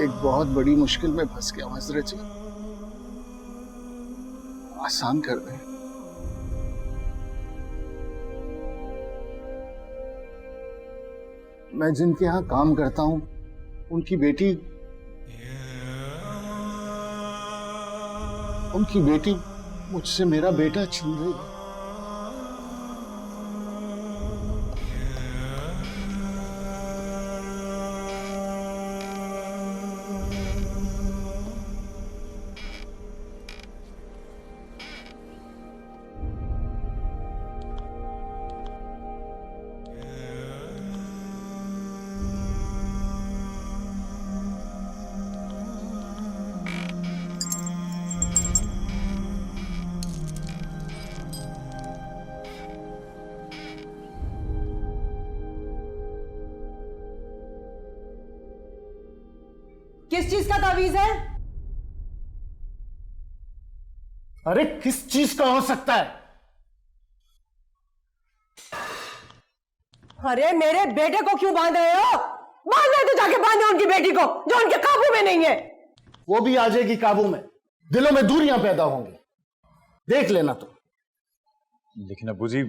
एक बहुत बड़ी मुश्किल में फंस गया हूं हजरत जी, आसान कर दें। मैं जिनके यहाँ काम करता हूं उनकी बेटी मुझसे मेरा बेटा छीन रही है। किस चीज का तावीज है? अरे किस चीज का हो सकता है? अरे मेरे बेटे को क्यों बांध रहे हो? बांध रहे तो जाके बांधे उनकी बेटी को जो उनके काबू में नहीं है। वो भी आ जाएगी काबू में, दिलों में दूरियां पैदा होंगी, देख लेना तुम। लेकिन अब्बू जी,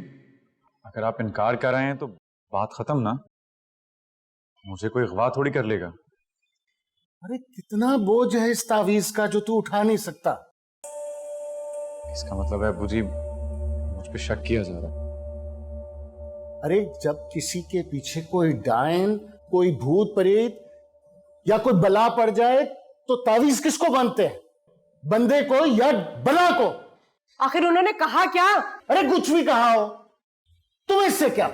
अगर आप इनकार कर रहे हैं तो बात खत्म ना, मुझे कोई अगवा थोड़ी कर लेगा। अरे कितना बोझ है इस तावीज का जो तू उठा नहीं सकता। इसका मतलब है अब्बू जी, मुझ पे शक किया जा रहा है। अरे जब किसी के पीछे कोई डायन, कोई भूत प्रेत या कोई बला पड़ जाए तो तावीज किसको बांधते हैं? बंदे को या बला को? आखिर उन्होंने कहा क्या? अरे कुछ भी कहा हो, तुम इससे क्या?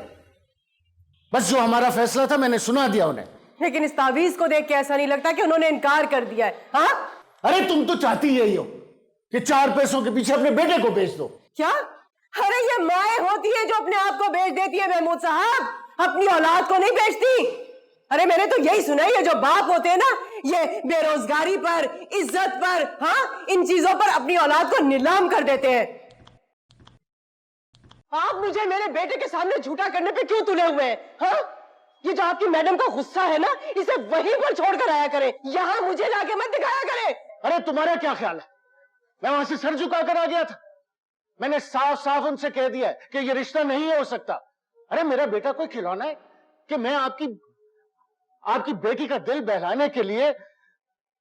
बस जो हमारा फैसला था मैंने सुना दिया उन्हें। लेकिन इस तावीज को देख के ऐसा नहीं लगता कि उन्होंने इनकार कर दिया है। हाँ? अरे तुम तो चाहती यही हो कि 4 पैसों के पीछे अपने बेटे को बेच दो। क्या? अरे ये माए होती है जो अपने आप को बेच देती है महमूद साहब, अपनी औलाद को नहीं बेचती। अरे मैंने तो यही सुना है, ये जो बाप होते हैं ना, ये बेरोजगारी पर, इज्जत पर, हाँ, इन चीजों पर अपनी औलाद को नीलाम कर देते हैं। आप मुझे मेरे बेटे के सामने झूठा करने पे क्यों तुले हुए हैं? हाँ? ये जो आपकी मैडम का गुस्सा है ना, इसे वहीं पर छोड़कर आया करें, यहाँ मुझे लाके मत दिखाया करें। अरे तुम्हारा क्या ख्याल है, मैं वहां से सर झुकाकर आ गया था? मैंने साफ साफ उनसे कह दिया है कि ये रिश्ता नहीं हो सकता। अरे मेरा बेटा कोई खिलौना है कि मैं आपकी बेटी का दिल बहलाने के लिए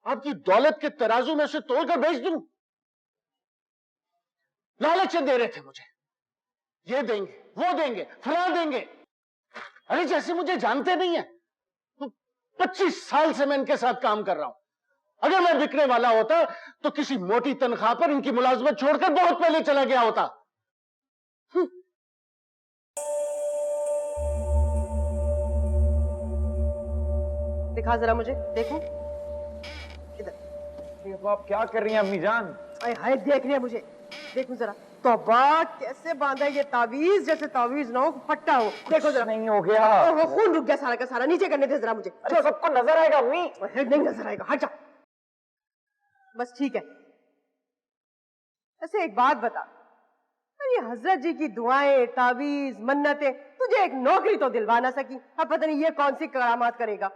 आपकी दौलत के तराजू में उसे तोड़कर बेच दूं? लालच दे रहे थे मुझे, ये देंगे, वो देंगे, फला देंगे। अरे जैसे मुझे जानते नहीं है। तो 25 साल से मैं इनके साथ काम कर रहा हूं। अगर मैं बिकने वाला होता तो किसी मोटी तनख्वाह पर इनकी मुलाजमत छोड़कर बहुत पहले चला गया होता। दिखा जरा मुझे, देखूं। तो आप क्या कर रही हैं अम्मी जान? हाय देख रही है मुझे, देखूं जरा। तौबा, कैसे बांधा ये तावीज, जैसे तावीज ना हो, फट्टा हो। देखो जरा। नहीं हो गया, खून रुक गया सारा का सारा। नीचे करने दे जरा मुझे। अरे सबको नजर आएगा अम्मी। नहीं नजर आएगा, हट जा। बस ठीक है। ऐसे एक बात बता, ये हजरत जी की दुआएं, तावीज, मन्नतें तुझे एक नौकरी तो दिलवा ना सकी, अब पता नहीं ये कौन सी करामात करेगा।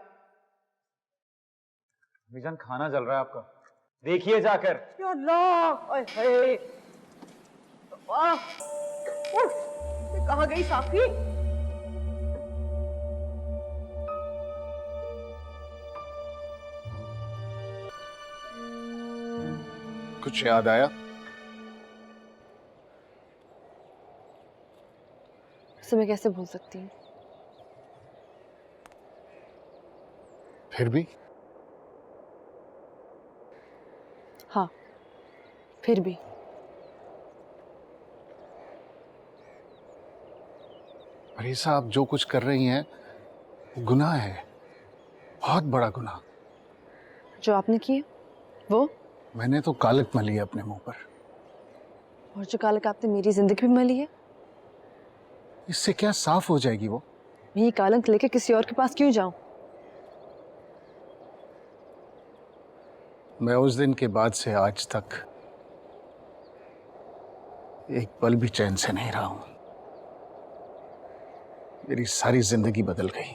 अम्मी जान खाना जल रहा है आपका, देखिए जाकर। या अल्लाह, ये कहाँ गई साफी? कुछ याद आया? उसे मैं कैसे भूल सकती हूँ? फिर भी? हाँ, फिर भी। मरीसा, आप जो कुछ कर रही हैं गुनाह है, बहुत बड़ा गुनाह। जो आपने किया वो? मैंने तो कालक मली है अपने मुंह पर। और जो कालक आपने मेरी जिंदगी में मली है, इससे क्या साफ हो जाएगी वो? मैं ये कालक लेके किसी और के पास क्यों जाऊं? मैं उस दिन के बाद से आज तक एक पल भी चैन से नहीं रहा हूं। मेरी सारी जिंदगी बदल गई।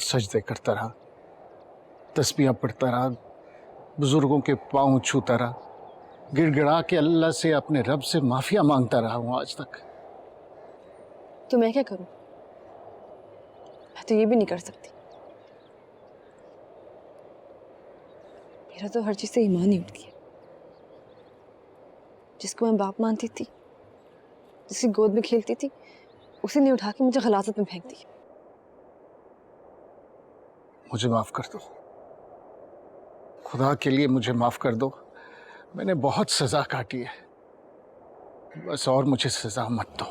सजदे करता रहा, तस्बीहां पढ़ता रहा, बुजुर्गों के पांव छूता रहा, गिड़गिड़ा के अल्लाह से, अपने रब से माफिया मांगता रहा हूं आज तक। तो मैं क्या करूं? मैं तो ये भी नहीं कर सकती। मेरा तो हर चीज से ईमान ही उठ गया। जिसको मैं बाप मानती थी, जिसकी गोद में खेलती थी, उसे नहीं उठा के मुझे गलाजत में फेंक दिया। मुझे माफ कर दो, खुदा के लिए मुझे माफ कर दो। मैंने बहुत सजा काटी है, बस और मुझे सजा मत दो,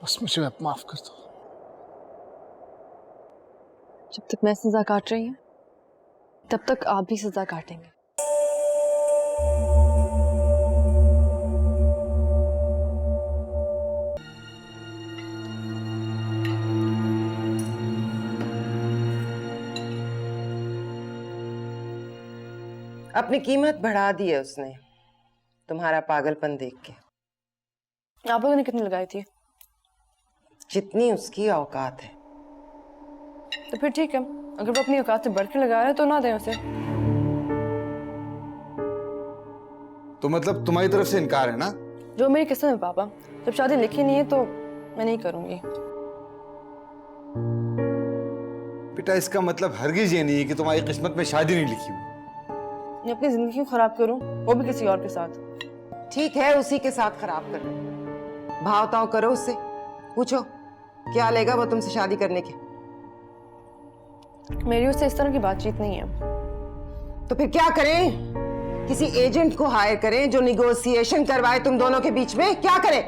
बस मुझे अब माफ कर दो। जब तक मैं सजा काट रही हूँ, तब तक आप भी सजा काटेंगे। अपनी कीमत बढ़ा दी है उसने, तुम्हारा पागलपन देख के। आप लोगों ने कितनी लगाई थी? जितनी उसकी औकात है। तो फिर ठीक है, अगर वो अपनी औकात से बढ़ के लगा रहा है तो ना दें उसे। तो मतलब तुम्हारी तरफ से इनकार है ना? जो मेरी किस्मत है पापा, जब शादी लिखी नहीं है तो मैं नहीं करूंगी। बेटा इसका मतलब हरगिज ये नहीं है कि तुम्हारी किस्मत में शादी नहीं लिखी हुई। मैं अपनी जिंदगी क्यों खराब करूं, वो भी किसी और के साथ। ठीक है, उसी के साथ खराब कर लो। भाव ताव करो उससे, पूछो क्या लेगा वो तुमसे शादी करने के। मेरी उससे इस तरह की बातचीत नहीं है। तो फिर क्या करें? किसी एजेंट को हायर करें जो निगोशिएशन करवाए तुम दोनों के बीच में? क्या करें?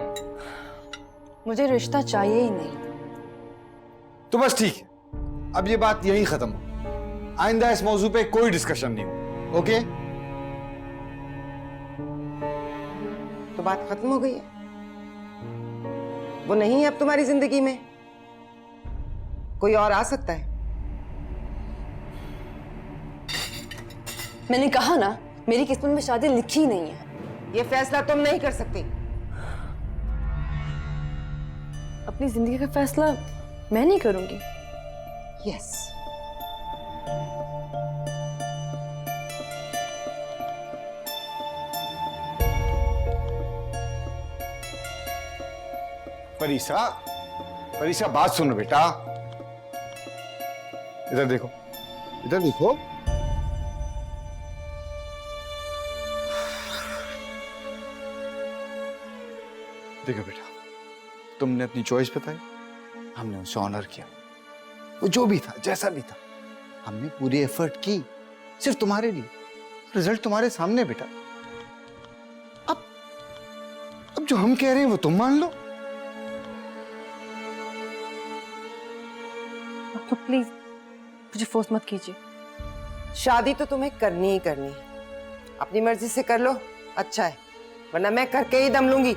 मुझे रिश्ता चाहिए ही नहीं। तो बस ठीक है, अब ये बात यहीं खत्म हो। आइंदा इस मौजू पे कोई डिस्कशन नहीं हो। ओके? तो बात खत्म हो गई है। वो नहीं है अब तुम्हारी जिंदगी में, कोई और आ सकता है। मैंने कहा ना, मेरी किस्मत में शादी लिखी नहीं है। ये फैसला तुम नहीं कर सकती। अपनी जिंदगी का फैसला मैं नहीं करूंगी। यस। परीसा, परीसा बात सुनो बेटा, इधर देखो, इधर देखो। देखो बेटा, तुमने अपनी चॉइस बताई, हमने उसे ऑनर किया। वो जो भी था, जैसा भी था, हमने पूरी एफर्ट की सिर्फ तुम्हारे लिए। रिजल्ट तुम्हारे सामने बेटा। अब जो हम कह रहे हैं वो तुम मान लो। तो प्लीज मुझे फोर्स मत कीजिए। शादी तो तुम्हें करनी ही करनी है, अपनी मर्जी से कर लो, अच्छा है, वरना मैं करके ही दम लूंगी।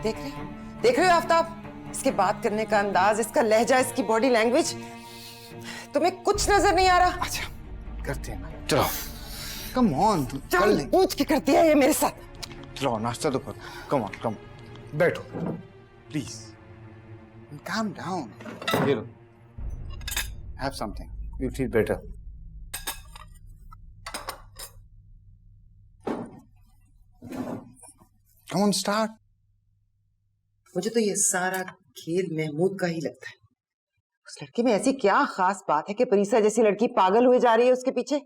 देख रहे हो आफ्ताब, इसके बात करने का अंदाज, इसका लहजा, इसकी बॉडी लैंग्वेज, तुम्हें कुछ नजर नहीं आ रहा? अच्छा करते हैं, चलो कम ऑन, चल पूछ के करती है ये मेरे साथ। चलो नाश्ता तो करो, कम ऑन कम, बैठो प्लीज, काम डाउन। ये लो, have something, you feel better. Come on start. मुझे तो ये सारा खेल महमूद का ही लगता है। उस लड़के में ऐसी क्या खास बात है कि परीसा जैसी लड़की पागल हुए जा रही है उसके पीछे?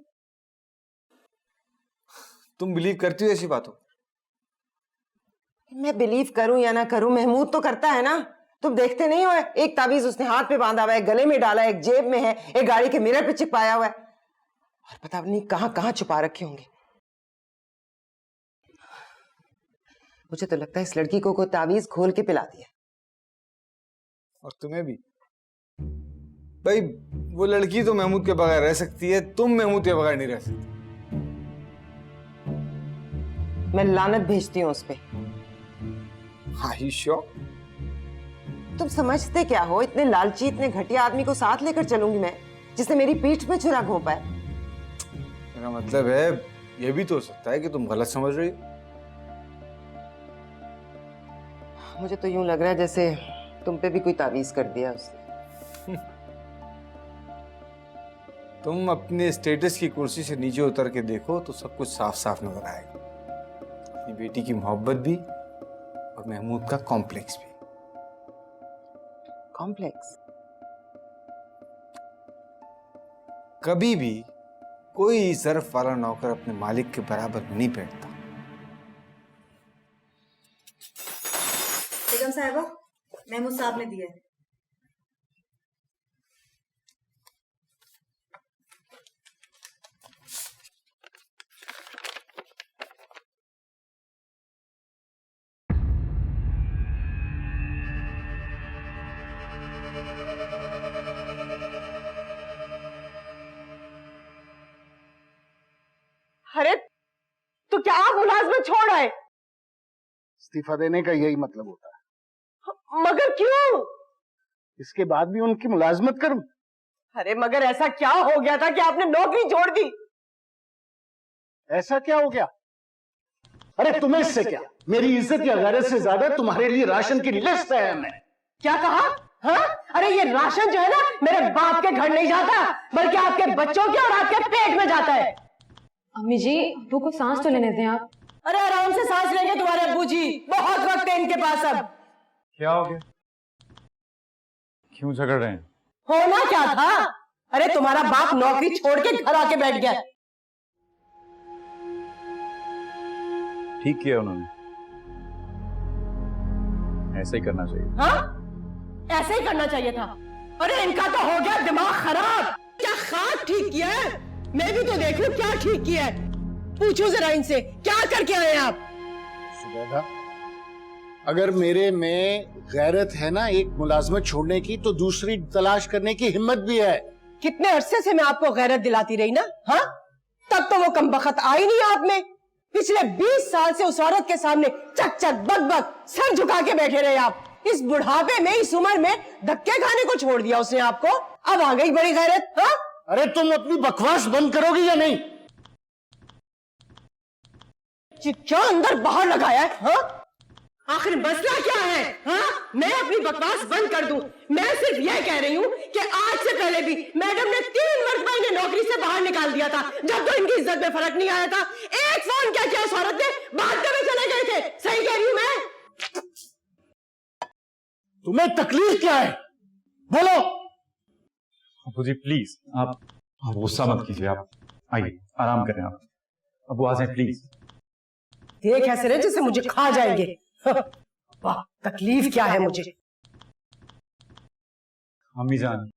तुम बिलीव करती हो ऐसी बातों? मैं बिलीव करूं या ना करूं, महमूद तो करता है ना। तुम देखते नहीं हो, एक ताबीज उसने हाथ पे बांधा हुआ है, गले में डाला है, एक जेब में है, एक गाड़ी के मिरर पे चिपकाया हुआ है, और पता नहीं कहां कहां छुपा रखे होंगे। मुझे तो लगता है इस लड़की को कोई ताबीज खोल के पिला दिया। और तुम्हें भी भाई, वो लड़की तो महमूद के बगैर रह सकती है, तुम महमूद के बगैर नहीं रह सकती। मैं लानत भेजती हूँ उस पे। श्योर? तुम समझते क्या हो? इतने लालची, इतने घटिया आदमी को साथ लेकर चलूंगी मैं, जिसने मेरी पीठ में छुरा घोंपा है। मेरा मतलब है यह भी तो हो सकता है कि तुम गलत समझ रही हो। मुझे तो यूं लग रहा है जैसे तुम पे भी कोई तावीज कर दिया उसने। तुम अपने स्टेटस की कुर्सी से नीचे उतर के देखो तो सब कुछ साफ साफ नजर आएगा। अपनी बेटी की मोहब्बत भी और महमूद का कॉम्प्लेक्स भी। कॉम्प्लेक्स? कभी भी कोई ज़र्फ वाला नौकर अपने मालिक के बराबर नहीं बैठता। बेगम साहिबा, महमूद साहब ने दिया है। अरे तो क्या आप मुलाजमत छोड़ आए? इस्तीफा देने का यही मतलब होता है। मगर क्यों? इसके बाद भी उनकी मुलाजमत करूं? अरे मगर ऐसा क्या हो गया था कि आपने नौकरी छोड़ दी? ऐसा क्या हो गया? अरे तुम्हें इससे क्या? मेरी इज्जत या गैरत से ज्यादा तुम्हारे लिए राशन की लिस्ट है। मैं क्या कहा? हाँ? अरे ये राशन जो है ना, मेरे बाप के घर नहीं जाता, बल्कि आपके बच्चों के और आपके पेट में जाता है। अम्मी जी, अब्बू को सांस तो लेने दें आप। अरे आराम से सांस लेंगे तुम्हारे अब्बू जी, बहुत वक्त है इनके पास अब। क्या हो गया? क्यों झगड़ रहे हैं? होना क्या था? अरे तुम्हारा बाप नौकरी छोड़ के घर आके बैठ गया। ठीक किया उन्होंने, ऐसे ही करना चाहिए। हाँ? ऐसे ही करना चाहिए था। अरे इनका तो हो गया दिमाग खराब। क्या खाक ठीक किया है? मैं भी तो देख लूं क्या ठीक किया है। पूछो जरा इनसे, क्या करके आए आप? सुबैदा, अगर मेरे में गैरत है ना एक मुलाजमत छोड़ने की, तो दूसरी तलाश करने की हिम्मत भी है। कितने अरसे से मैं आपको गैरत दिलाती रही ना, हाँ? तब तो वो कमबख्त आई नहीं आप में। पिछले 20 साल से उस औरत के सामने चक चक बक बक सर झुका के बैठे रहे आप। इस बुढ़ापे में, इस उम्र में धक्के खाने को छोड़ दिया उसने आपको। अब आ गई बड़ी गैरत, हाँ? अरे तुम अपनी बकवास बंद करोगी या नहीं? क्या अंदर बाहर लगाया है, हाँ? आखिर मसला क्या है, हाँ? मैं अपनी बकवास बंद कर दूं। मैं सिर्फ यह कह रही हूँ कि आज से पहले भी मैडम ने 3 मरतबा इन्हें नौकरी से बाहर निकाल दिया था, जब तो इनकी इज्जत में फर्क नहीं आया था। एक फोन क्या किया उस औरत ने, भागते हुए चले गए थे। सही कह रही हूँ मैं? तुम्हें तकलीफ क्या है, बोलो। अब्बू जी प्लीज, आप गुस्सा मत कीजिए। आप आइए, आराम करें। आप अब्बू आ जाए प्लीज। देख ऐसे रहे जैसे मुझे खा जाएंगे। वाह, तकलीफ क्या है मुझे। अम्मी जान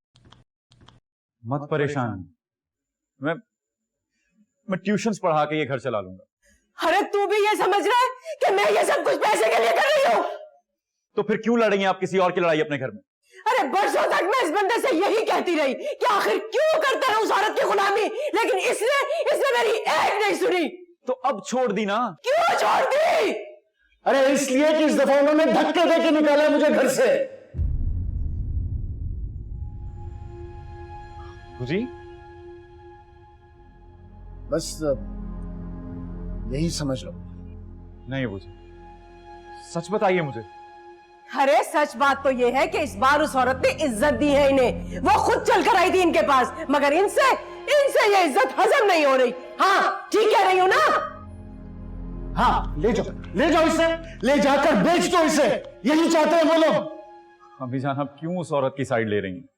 मत परेशान, मैं ट्यूशंस पढ़ा के ये घर चला लूंगा। अरे तू भी ये समझ रहा है कि मैं ये सब कुछ पैसे के लिए कर रही हूँ? तो फिर क्यों लड़ेंगे आप किसी और की लड़ाई अपने घर में? अरे बरसों तक मैं इस बंदे से यही कहती रही कि आखिर क्यों करता है उस औरत की गुलामी, लेकिन इसने मेरी एक नहीं सुनी। तो अब छोड़ दी ना। क्यों छोड़ दी? अरे इसलिए कि इस दफा उन्होंने धक्के दे के निकाला मुझे घर से। जी बस यही समझ लो। नहीं अब्बू जी, सच बताइए मुझे। अरे सच बात तो ये है कि इस बार उस औरत ने इज्जत दी है इन्हें। वो खुद चल कर आई थी इनके पास, मगर इनसे ये इज्जत हजम नहीं हो रही। हाँ ठीक कह रही हूं ना? हाँ ले जाओ इसे, ले जाकर बेच दो इसे। यही चाहते हैं वो लोग। अम्मी जान आप क्यों उस औरत की साइड ले रही हैं?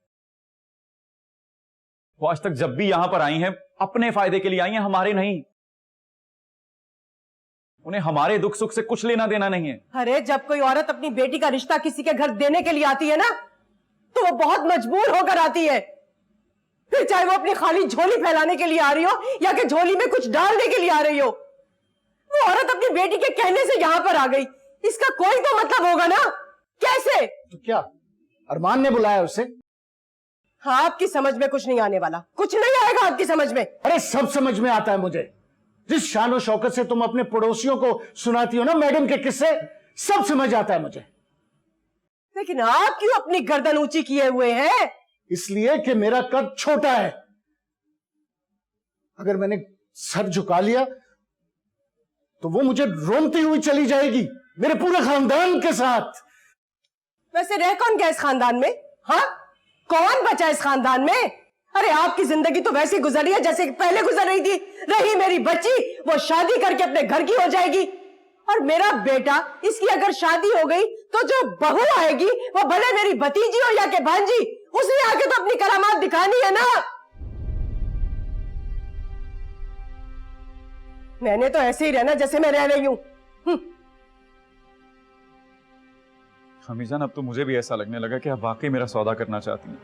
वो आज तक जब भी यहां पर आई हैं अपने फायदे के लिए आई हैं, हमारे नहीं। उन्हें हमारे दुख सुख से कुछ लेना देना नहीं है। अरे जब कोई औरत अपनी बेटी का रिश्ता किसी के घर देने के लिए आती है ना, तो वो बहुत मजबूर होकर आती है। फिर चाहे वो अपनी खाली झोली फैलाने के लिए आ रही हो या कि झोली में कुछ डालने के लिए आ रही हो। वो औरत अपनी बेटी के कहने से यहां पर आ गई, इसका कोई तो मतलब होगा ना? कैसे? तो क्या अरमान ने बुलाया उसे? हाँ, आपकी समझ में कुछ नहीं आने वाला, कुछ नहीं आएगा आपकी समझ में। अरे सब समझ में आता है मुझे। जिस शान और शौकत से तुम अपने पड़ोसियों को सुनाती हो ना मैडम के किस्से, सब समझ आता है मुझे। लेकिन आप क्यों अपनी गर्दन ऊंची किए हुए हैं? इसलिए कि मेरा कद छोटा है। अगर मैंने सर झुका लिया तो वो मुझे रोनती हुई चली जाएगी मेरे पूरे खानदान के साथ। वैसे रह कौन गया इस खानदान में? हाँ, कौन बचा इस खानदान में? अरे आपकी जिंदगी तो वैसी गुजरी है जैसे पहले गुजर रही थी। रही मेरी बच्ची, वो शादी करके अपने घर की हो जाएगी, और मेरा बेटा, इसकी अगर शादी हो गई तो जो बहू आएगी वो भले मेरी भतीजी हो या के भांजी, उसने आके तो अपनी करामात दिखानी है ना। मैंने तो ऐसे ही रहना जैसे मैं रह रही हूं। हमीजान, अब तो मुझे भी ऐसा लगने लगा कि आप वाकई मेरा सौदा करना चाहती हैं।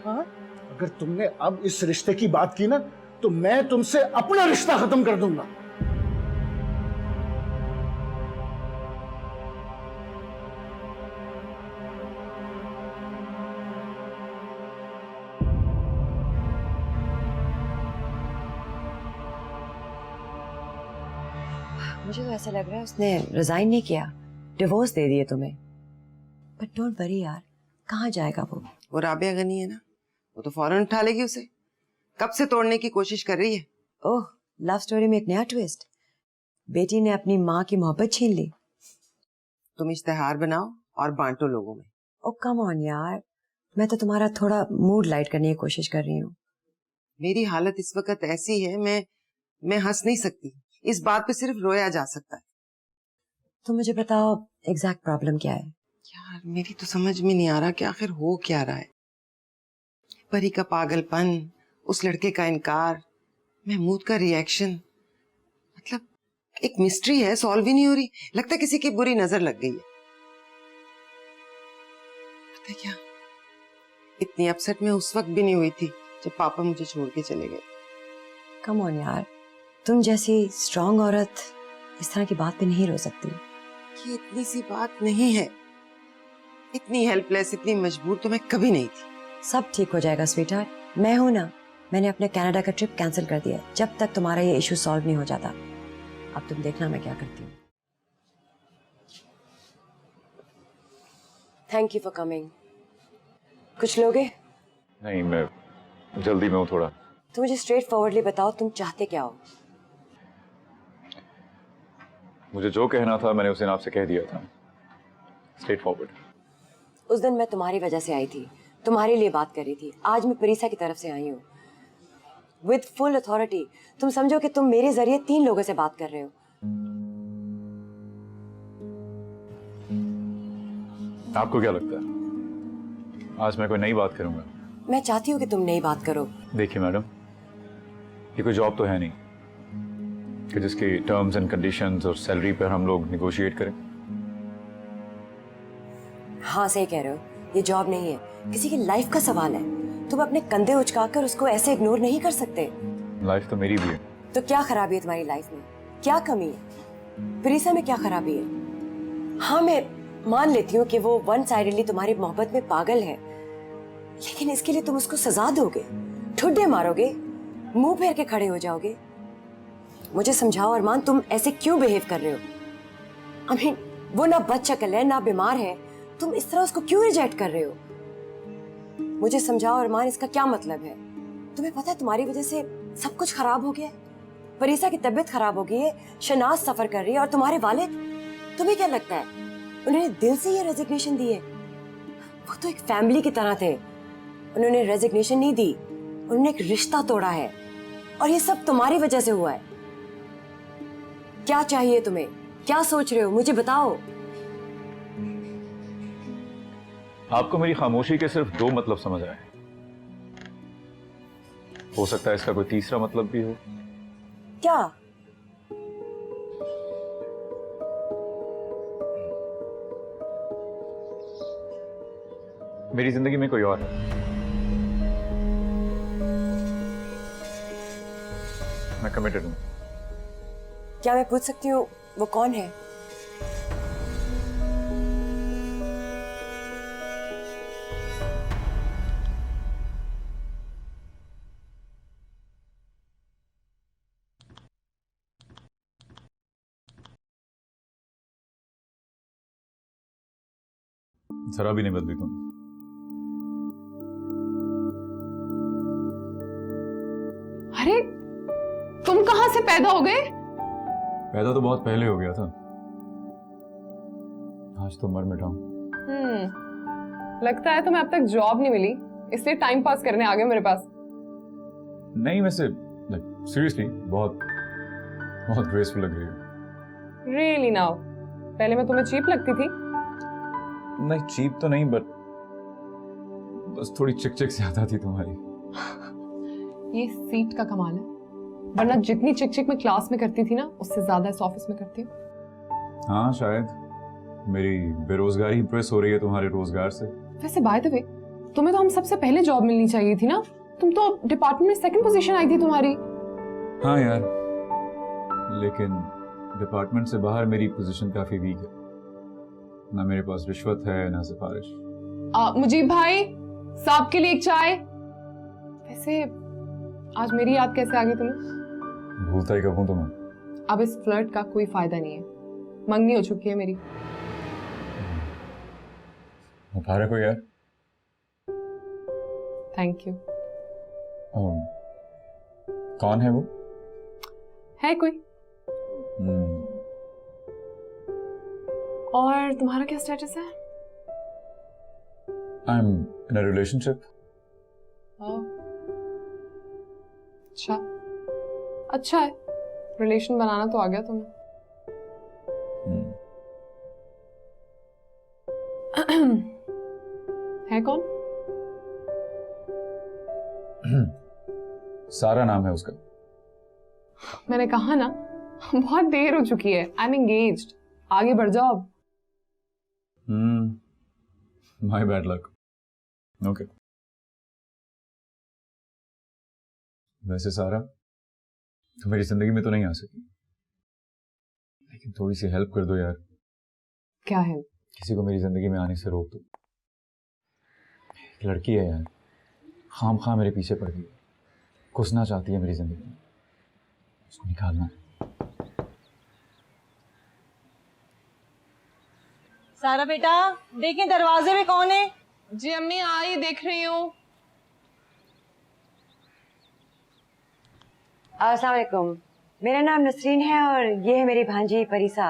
हाँ? अगर तुमने अब इस रिश्ते की बात की ना, तो मैं तुमसे अपना रिश्ता खत्म कर दूंगा। मुझे तो ऐसा लग रहा है उसने रिजाइन नहीं किया, डिवोर्स दे दिए तुम्हें। बट डोंट वरी यार, कहाँ जाएगा वो राबिया गनी है ना, वो तो फौरन उठा लेगी उसे। कब से तोड़ने की कोशिश कर रही है। ओह, लव स्टोरी में एक नया ट्विस्ट। बेटी ने अपनी माँ की मोहब्बत छीन ली। तुम इश्तेहार बनाओ और बांटो लोगों में। ओ कम ऑन यार, मैं तो तुम्हारा थोड़ा मूड लाइट करने की कोशिश कर रही हूँ। मेरी हालत इस वक्त ऐसी है, मैं हंस नहीं सकती। इस बात पे सिर्फ रोया जा सकता है। तो मुझे बताओ एग्जैक्ट प्रॉब्लम क्या है? यार मेरी तो समझ में नहीं आ रहा कि आखिर हो क्या रहा है। परी का पागलपन, उस लड़के का इनकार, महमूद का रिएक्शन, मतलब एक मिस्ट्री है, सॉल्व ही नहीं हो रही। लगता है किसी की बुरी नजर लग गई है। पता क्या, इतनी अपसेट में उस वक्त भी नहीं हुई थी जब पापा मुझे छोड़ के चले गए। कम ऑन यार, तुम जैसी स्ट्रांग औरत इस तरह की बात पे नहीं रो सकती। ये इतनी सी बात नहीं है। इतनी हेल्पलेस, इतनी मजबूर तो मैं कभी नहीं थी। सब ठीक हो जाएगा स्वीटहार्ट, मैं हूं ना। मैंने अपने कनाडा का ट्रिप कैंसिल कर दिया जब तक तुम्हारा ये इशू सॉल्व नहीं हो जाता। अब तुम देखना मैं क्या करती हूँ। Thank you for coming. कुछ लोगे? नहीं, मैं जल्दी में हूँ थोड़ा। तो मुझे स्ट्रेट फॉरवर्डली बताओ, तुम चाहते क्या हो? मुझे जो कहना था मैंने उस दिन आपसे कह दिया था, स्ट्रेट फॉरवर्ड। उस दिन मैं तुम्हारी वजह से आई थी, तुम्हारे लिए बात कर रही थी। आज मैं प्रीसा की तरफ से आई हूँ विद फुल अथॉरिटी। तुम समझो कि तुम मेरे जरिए 3 लोगों से बात कर रहे हो। आपको क्या लगता है आज मैं कोई नई बात करूंगा? मैं चाहती हूँ कि तुम नई बात करो। देखिए मैडम, ये कोई जॉब तो है नहीं कि जिसकी टर्म्स एंड कंडीशंस और सैलरी पर हम लोग निगोशिएट करें। हाँ सही कह रहे हो, ये जॉब नहीं है, किसी की लाइफ का सवाल है। तुम अपने कंधे उचकाकर उसको ऐसे इग्नोर नहीं कर सकते। लाइफ तो मेरी भी है। तो क्या खराबी है तुम्हारी लाइफ में? क्या कमी है? प्रीसा में क्या खराबी है? हाँ मैं मान लेती हूँ कि वो वन साइडेडली तुम्हारी मोहब्बत में पागल है, लेकिन इसके लिए तुम उसको सजा दोगे, ठुड्डे मारोगे, मुंह फेर के खड़े हो जाओगे। मुझे समझाओ अरमान, तुम ऐसे क्यों बिहेव कर रहे हो? I mean, वो ना बदशक्ल है ना बीमार है, तुम इस तरह उसको क्यों रिजेक्ट कर रहे हो? मुझे समझाओ अरमान, इसका क्या मतलब है? तुम्हें पता है तुम्हारी वजह से सब कुछ खराब हो गया है। परीसा की तबीयत खराब हो गई है, शनाज सफर कर रही है, और तुम्हारे वालिद, तुम्हें क्या लगता है उन्होंने दिल से ये रेजिग्नेशन दी है? वो तो एक फैमिली की तरह थे, उन्होंने रेजिग्नेशन नहीं दी, उन्होंने एक रिश्ता तोड़ा है, और ये सब तुम्हारी वजह से हुआ है। क्या चाहिए तुम्हें? क्या सोच रहे हो? मुझे बताओ। आपको मेरी खामोशी के सिर्फ 2 मतलब समझ आए। हो सकता है इसका कोई तीसरा मतलब भी हो। क्या? मेरी जिंदगी में कोई और है। मैं कमिटेड हूं। क्या मैं पूछ सकती हूँ वो कौन है? जरा भी नहीं बदली तुम। अरे तुम कहां से पैदा हो गए? पैदा तो बहुत पहले हो गया था, आज तो मर मिटा हूं। लगता है तुम्हें अब तक जॉब नहीं मिली, इसलिए टाइम पास करने आ गए मेरे पास। नहीं, वैसे सीरियसली बहुत बहुत ग्रेसफुल लग रही है। Really now? पहले मैं तुम्हें चीप लगती थी? नहीं, चीप तो नहीं, बट बस थोड़ी चिक चिक से आता थी तुम्हारी। ये सीट का कमाल है, वरना जितनी चिक चिक मैं क्लास में करती थी ना, उससे ज्यादा इस ऑफिस में करती हूँ। हाँ, शायद मेरी बेरोजगारी इंप्रेस हो रही है तुम्हारे रोजगार से। वैसे बाय द वे, तुम्हें तो हम सबसे पहले जॉब मिलनी चाहिए थी ना, तुम तो डिपार्टमेंट में सेकंड पोजीशन आई थी तुम्हारी। हाँ यार, लेकिन डिपार्टमेंट से बाहर मेरी पोजीशन काफी वीक है, ना मेरे पास रिश्वत है ना सिफारिश। मुजीब भाई, साहब के लिए एक चाय। वैसे आज मेरी याद कैसे आ गई तुम्हें? भूलता ही कब हूं तुम्हें। अब इस फ्लर्ट का कोई फायदा नहीं है, मंगनी हो चुकी है मेरी। मुबारक हो यार। Thank you. कौन है वो? है कोई? और तुम्हारा क्या स्टेटस है? I am in a relationship. अच्छा, अच्छा है, रिलेशन बनाना तो आ गया तुम्हें। है कौन? सारा नाम है उसका। मैंने कहा ना, बहुत देर हो चुकी है। आई एम एंगेज्ड, आगे बढ़ जाओ अब। My bad luck. ओके। वैसे सारा, तुम मेरी जिंदगी में तो नहीं आ सकी, लेकिन थोड़ी सी हेल्प कर दो यार। क्या है? किसी को मेरी जिंदगी में आने से रोक दो। एक लड़की है यार, खाम खाम मेरे पीछे पड़ गई, घुसना चाहती है मेरी जिंदगी में, उसको निकालना है। सारा बेटा, देखें दरवाजे में कौन है? जी अम्मी, आई देख रही हूँ। अस्सलाम वालेकुम, मेरा नाम नसरीन है और ये है मेरी भांजी परीसा।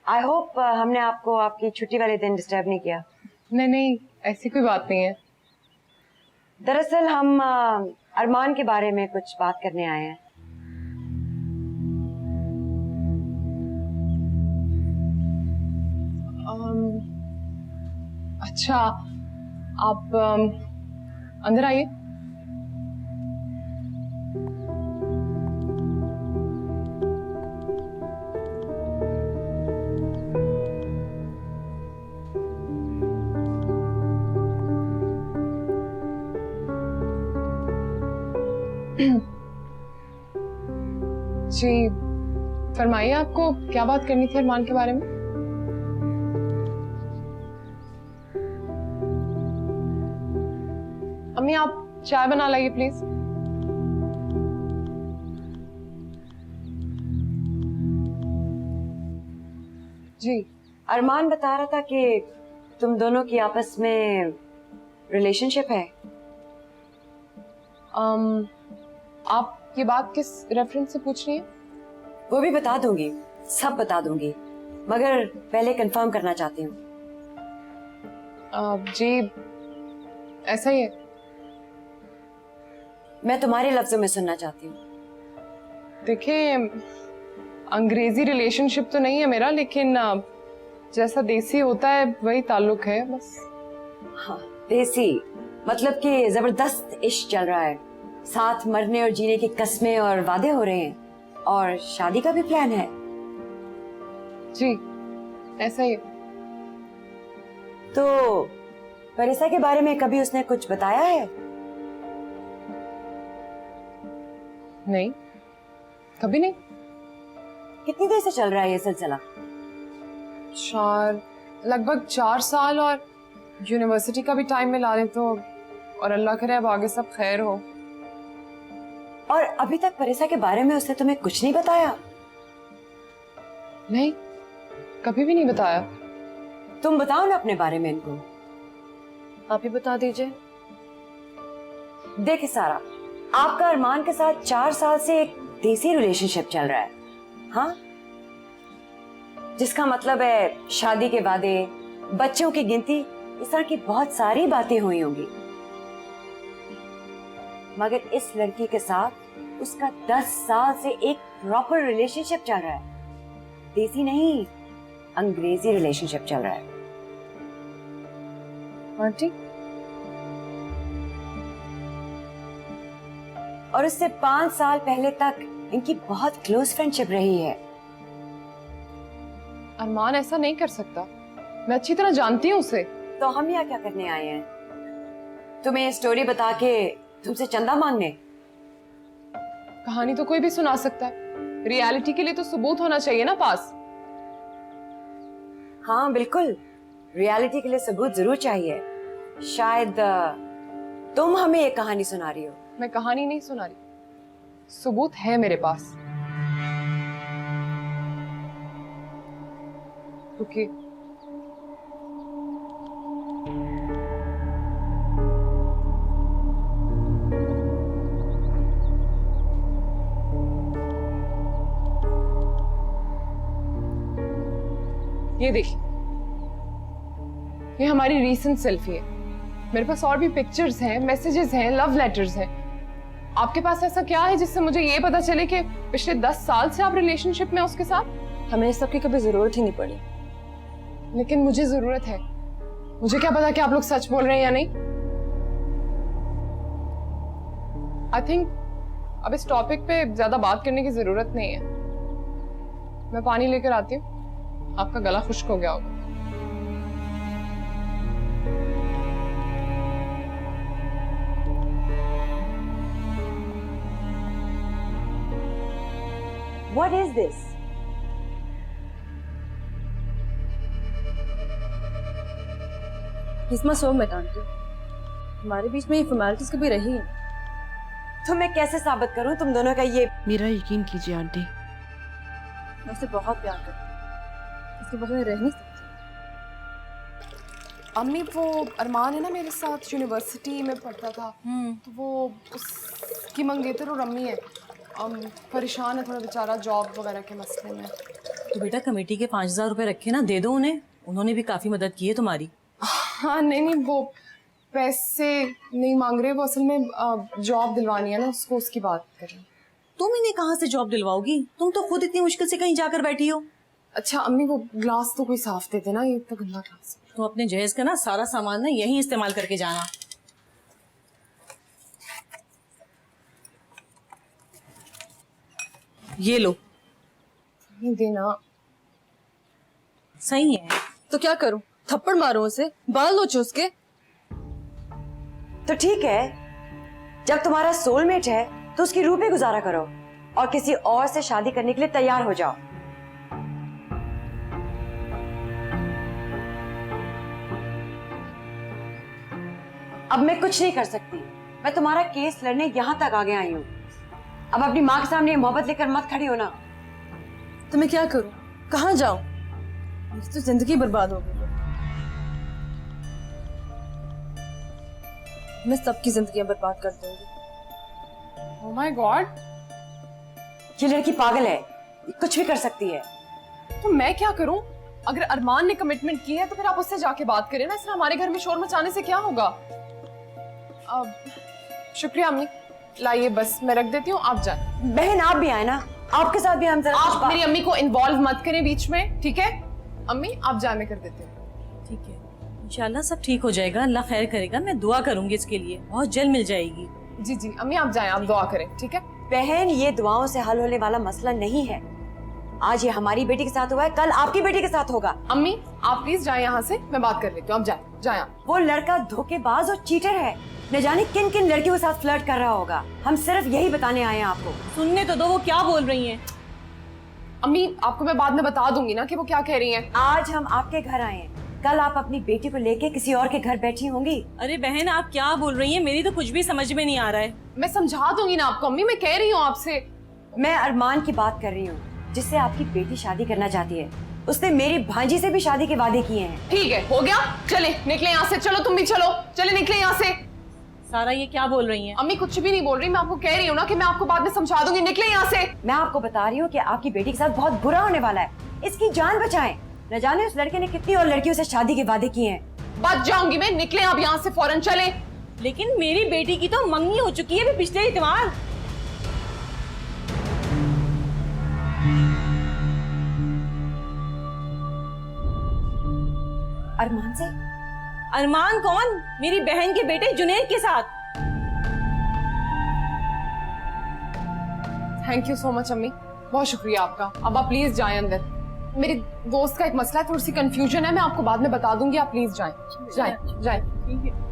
आई होप हमने आपको आपकी छुट्टी वाले दिन डिस्टर्ब नहीं किया। नहीं नहीं, ऐसी कोई बात नहीं है। दरअसल हम अरमान के बारे में कुछ बात करने आए हैं। अच्छा, आप अंदर आइए। जी फरमाइए, आपको क्या बात करनी थी अरमान के बारे में? अम्मी, आप चाय बना लाइए प्लीज। जी। अरमान बता रहा था कि तुम दोनों की आपस में रिलेशनशिप है। आप ये बात किस रेफरेंस से पूछ रही हैं? वो भी बता दूंगी, सब बता दूंगी, मगर पहले कंफर्म करना चाहती हूँ। जी ऐसा ही है। मैं तुम्हारे लफ्जों में सुनना चाहती हूँ। देखिए, अंग्रेजी रिलेशनशिप तो नहीं है मेरा, लेकिन जैसा देसी होता है वही ताल्लुक है बस। हाँ, देसी मतलब कि जबरदस्त इश्क चल रहा है, साथ मरने और जीने की कस्में और वादे हो रहे हैं, और शादी का भी प्लान है। जी ऐसा ही है। तो परीसा के बारे में कभी उसने कुछ बताया है? नहीं, कभी नहीं। कितनी देर से चल रहा है ये सिलसिला? लगभग 4 साल, और यूनिवर्सिटी का भी टाइम मिला लें तो, और अल्लाह करे अब आगे सब खैर हो। और अभी तक परीसा के बारे में उसने तुम्हें कुछ नहीं बताया? नहीं, कभी भी नहीं बताया। तुम बताओ ना अपने बारे में इनको। आप ही बता दीजिए। देखिए सारा, आपका अरमान के साथ 4 साल से एक देसी रिलेशनशिप चल रहा है। हाँ, जिसका मतलब है शादी के वादे, बच्चों की गिनती, इस तरह की बहुत सारी बातें हुई होंगी। मगर इस लड़की के साथ उसका 10 साल से एक प्रॉपर रिलेशनशिप चल रहा है। देसी नहीं, अंग्रेजी रिलेशनशिप चल रहा है। आंटी, और उससे 5 साल पहले तक इनकी बहुत क्लोज फ्रेंडशिप रही है। अरमान ऐसा नहीं कर सकता, मैं अच्छी तरह जानती हूँ उसे। तो हम यहाँ क्या करने आए हैं? तुम्हें स्टोरी बता के तुमसे चंदा मांगने? कहानी तो कोई भी सुना सकता है, रियलिटी के लिए तो सबूत होना चाहिए ना पास। हाँ बिल्कुल, रियलिटी के लिए सबूत जरूर चाहिए। शायद तुम हमें एक कहानी सुना रही हो। मैं कहानी नहीं सुना रही, सबूत है मेरे पास। रुकिए, ये देखिए, ये हमारी रीसेंट सेल्फी है। मेरे पास और भी पिक्चर्स हैं, मैसेजेस हैं, लव लेटर्स हैं। आपके पास ऐसा क्या है जिससे मुझे ये पता चले कि पिछले 10 साल से आप रिलेशनशिप में उसके साथ? हमें इस सब की कभी जरूरत ही नहीं पड़ी। लेकिन मुझे जरूरत है। मुझे क्या पता कि आप लोग सच बोल रहे हैं या नहीं। आई थिंक अब इस टॉपिक पे ज्यादा बात करने की जरूरत नहीं है। मैं पानी लेकर आती हूँ, आपका गला खुश्क हो गया होगा। What is this? इसमें सो मैं जानती हूँ, हमारे बीच में ये फॉर्मेलिटीज कभी रही है। तो मैं कैसे साबित करूं तुम दोनों का ये? मेरा यकीन कीजिए आंटी, मैं उससे बहुत प्यार करती हूँ, इसके बगैर रह नहीं सकती। अम्मी, वो अरमान है ना मेरे साथ, यूनिवर्सिटी में पढ़ता था, तो वो उसकी मंगेतर और अम्मी है। परेशान है थोड़ा बेचारा जॉब वगैरह के मसले में। तो बेटा कमेटी के 5000 रुपए रखे ना, दे दो उन्हें, उन्होंने भी काफी मदद की है तुम्हारी। हाँ नहीं, वो पैसे नहीं मांग रहे, वो असल में जॉब दिलवानी है ना उसको, उसकी बात कर रहे हैं। तुम इन्हें कहाँ से जॉब दिलवाओगी? तुम तो खुद इतनी मुश्किल से कहीं जाकर बैठी हो। अच्छा अम्मी, वो ग्लास तो कोई साफ देते ना, ये तो गंदा ग्लास। तो अपने जहेज का ना सारा सामान ना यहीं इस्तेमाल करके जाना। ये लो। नहीं देना। सही है तो क्या करूं? थप्पड़ मारो उसे, बाल नोचो उसके? तो ठीक है, जब तुम्हारा सोलमेट है तो उसकी रूह पे गुजारा करो और किसी और से शादी करने के लिए तैयार हो जाओ। अब मैं कुछ नहीं कर सकती, मैं तुम्हारा केस लड़ने यहां तक आगे आई हूं। अब अपनी माँ के सामने मोहब्बत लेकर मत खड़ी होना। तो मैं क्या करूं? कहां जाऊं? मेरी तो जिंदगी बर्बाद हो गई। मैं सबकी जिंदगियां बर्बाद कर दूंगी। ओह माय गॉड, ये लड़की पागल है, ये कुछ भी कर सकती है। तो मैं क्या करूं? अगर अरमान ने कमिटमेंट की है तो फिर आप उससे जाके बात करें ना, इस तरह हमारे घर में शोर मचाने से क्या होगा? शुक्रिया अम्मी, लाइए बस मैं रख देती हूँ, आप जाए। बहन आप भी आए ना, आपके साथ भी हम जरा कुछ आप बात- मेरी अम्मी को इन्वॉल्व मत करें बीच में, ठीक है? अम्मी आप जाए, मैं कर देती हूँ। ठीक है, इंशाल्लाह सब ठीक हो जाएगा, अल्लाह खैर करेगा। मैं दुआ करूंगी इसके लिए, बहुत जल्द मिल जाएगी। जी जी अम्मी आप जाएं, आप दुआ करें, ठीक है? बहन ये दुआओं से हल होने वाला मसला नहीं है। आज ये हमारी बेटी के साथ हुआ है, कल आपकी बेटी के साथ होगा। अम्मी आप प्लीज जाए यहाँ से, मैं बात कर लेती हूँ, आप जाए आप। वो लड़का धोखेबाज और चीटर है, न जाने किन किन लड़कियों के साथ फ्लर्ट कर रहा होगा। हम सिर्फ यही बताने आए हैं आपको। सुनने तो दो, वो क्या बोल रही हैं। अम्मी आपको मैं बाद में बता दूंगी ना कि वो क्या कह रही हैं। आज हम आपके घर आए हैं, कल आप अपनी बेटी को लेके किसी और के घर बैठी होंगी। अरे बहन आप क्या बोल रही हैं? मेरी तो कुछ भी समझ में नहीं आ रहा है। मैं समझा दूंगी ना आपको अम्मी, मैं कह रही हूँ आपसे। मैं अरमान की बात कर रही हूँ, जिससे आपकी बेटी शादी करना चाहती है। उसने मेरी भांजी से भी शादी के वादे किए हैं। ठीक है, हो गया, चले निकले यहाँ से। चलो तुम भी चलो, चले निकले यहाँ से। सारा ये क्या बोल रही हैं? अम्मी कुछ भी नहीं बोल रही, मैं आपको कह रही हूँ ना कि मैं आपको बाद में समझा दूंगी। निकले यहाँ से। मैं आपको बता रही हूँ कि आपकी बेटी के साथ बहुत बुरा होने वाला है। इसकी जान बचाएं। न जाने उस लड़के ने कितनी और लड़कियों से शादी के वादे किए हैं। बच जाऊंगी मैं। निकले आप यहाँ से, फौरन चले। लेकिन मेरी बेटी की तो मंगनी हो चुकी है पिछले इतवार। अरमान से? अरमान कौन? मेरी बहन के बेटे जुनैद के साथ। थैंक यू सो मच अम्मी, बहुत शुक्रिया आपका। अब आप प्लीज जाएं अंदर। मेरे दोस्त का एक मसला है, थोड़ी सी कंफ्यूजन है, मैं आपको बाद में बता दूंगी। आप प्लीज जाएं जाएं जाएं। ठीक है।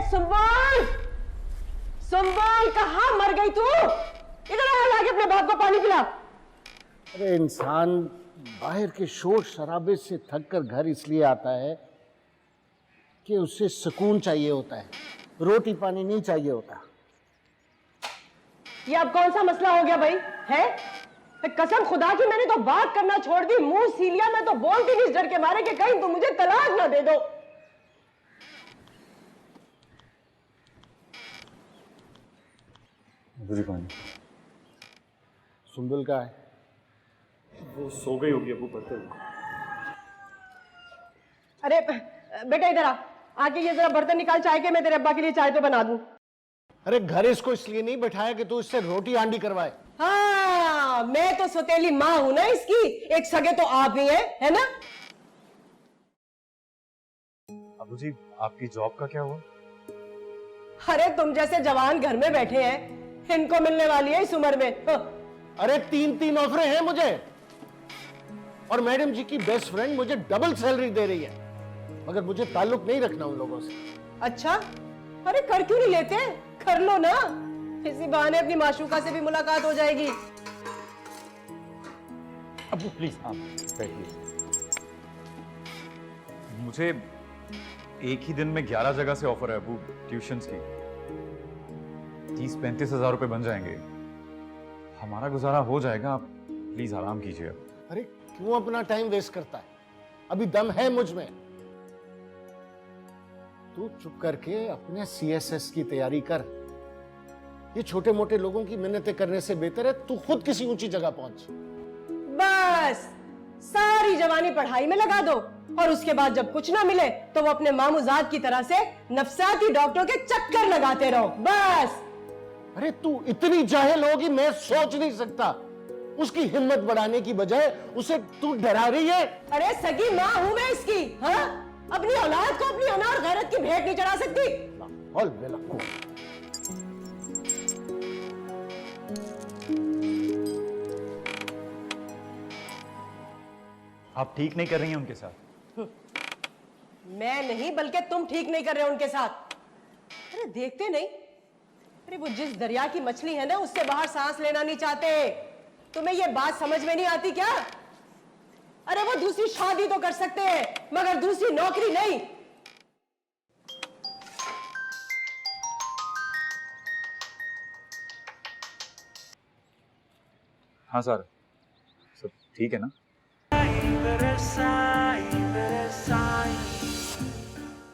सुंबल, सुंबल कहाँ मर गई तू? इधर आ, लाके अपने बाप को पानी पिला। अरे इंसान बाहर के शोर शराबे से थक कर घर इसलिए आता है कि उसे सुकून चाहिए होता है, रोटी पानी नहीं चाहिए होता। ये अब कौन सा मसला हो गया भाई? है कसम खुदा की मैंने तो बात करना छोड़ दी। मुंह सी लिया, मैं तो बोलती नहीं इस डर के मारे कि कहीं तुम मुझे तलाक ना दे दो। सुंबल का है? वो सो गई होगी अबू पढ़ते हुए। अरे बेटा इधर आ, आके ये जरा बर्तन निकाल चाय के, मैं तेरे अब्बा के लिए चाय तो बना दूं। अरे घर इसको इसलिए नहीं बैठाया कि तू इससे रोटी आंडी करवाए। हाँ, मैं तो सौतेली माँ हूं ना इसकी, एक सगे तो आप ही है ना? अबू जी आपकी जॉब का क्या हुआ? अरे तुम जैसे जवान घर में बैठे हैं, इनको मिलने वाली है इस उम्र में। अरे 3 ऑफरें हैं मुझे, और मैडम जी की बेस्ट फ्रेंड मुझे डबल सैलरी दे रही है, मगर मुझे ताल्लुक नहीं रखना उन लोगों से। अच्छा, अरे कर क्यों नहीं लेते? कर लो ना, इसी बहाने अपनी माशूका से भी मुलाकात हो जाएगी। अबू प्लीज आप बैठिए। मुझे एक ही दिन में 11 जगह से ऑफर है अबू, ट्यूशंस की। 30-35 हजार रुपए बन जाएंगे, हमारा गुजारा हो जाएगा। आप प्लीज आराम कीजिए। अरे क्यों अपना टाइम वेस्ट करता है? अभी दम है मुझ में। तू चुप करके अपने CSS की तैयारी कर। ये छोटे मोटे लोगों की मिन्नतें करने से बेहतर है तू खुद किसी ऊंची जगह पहुंच। बस सारी जवानी पढ़ाई में लगा दो, और उसके बाद जब कुछ ना मिले तो वो अपने मामूजात की तरह से नफसाती डॉक्टरों के चक्कर लगाते रहो बस। अरे तू इतनी जाहिल होगी मैं सोच नहीं सकता। उसकी हिम्मत बढ़ाने की बजाय उसे तू डरा रही है। अरे सगी माँ हूं मैं इसकी। हाँ, अपनी औलाद को अपनी अनार गैरत की भेंट नहीं चढ़ा सकती। आप ठीक नहीं कर रही हैं उनके साथ। मैं नहीं, बल्कि तुम ठीक नहीं कर रहे हो उनके साथ। अरे देखते नहीं, अरे वो जिस दरिया की मछली है ना, उससे बाहर सांस लेना नहीं चाहते। तुम्हें ये बात समझ में नहीं आती क्या? अरे वो दूसरी शादी तो कर सकते हैं, मगर दूसरी नौकरी नहीं। हाँ सर, सब ठीक है ना?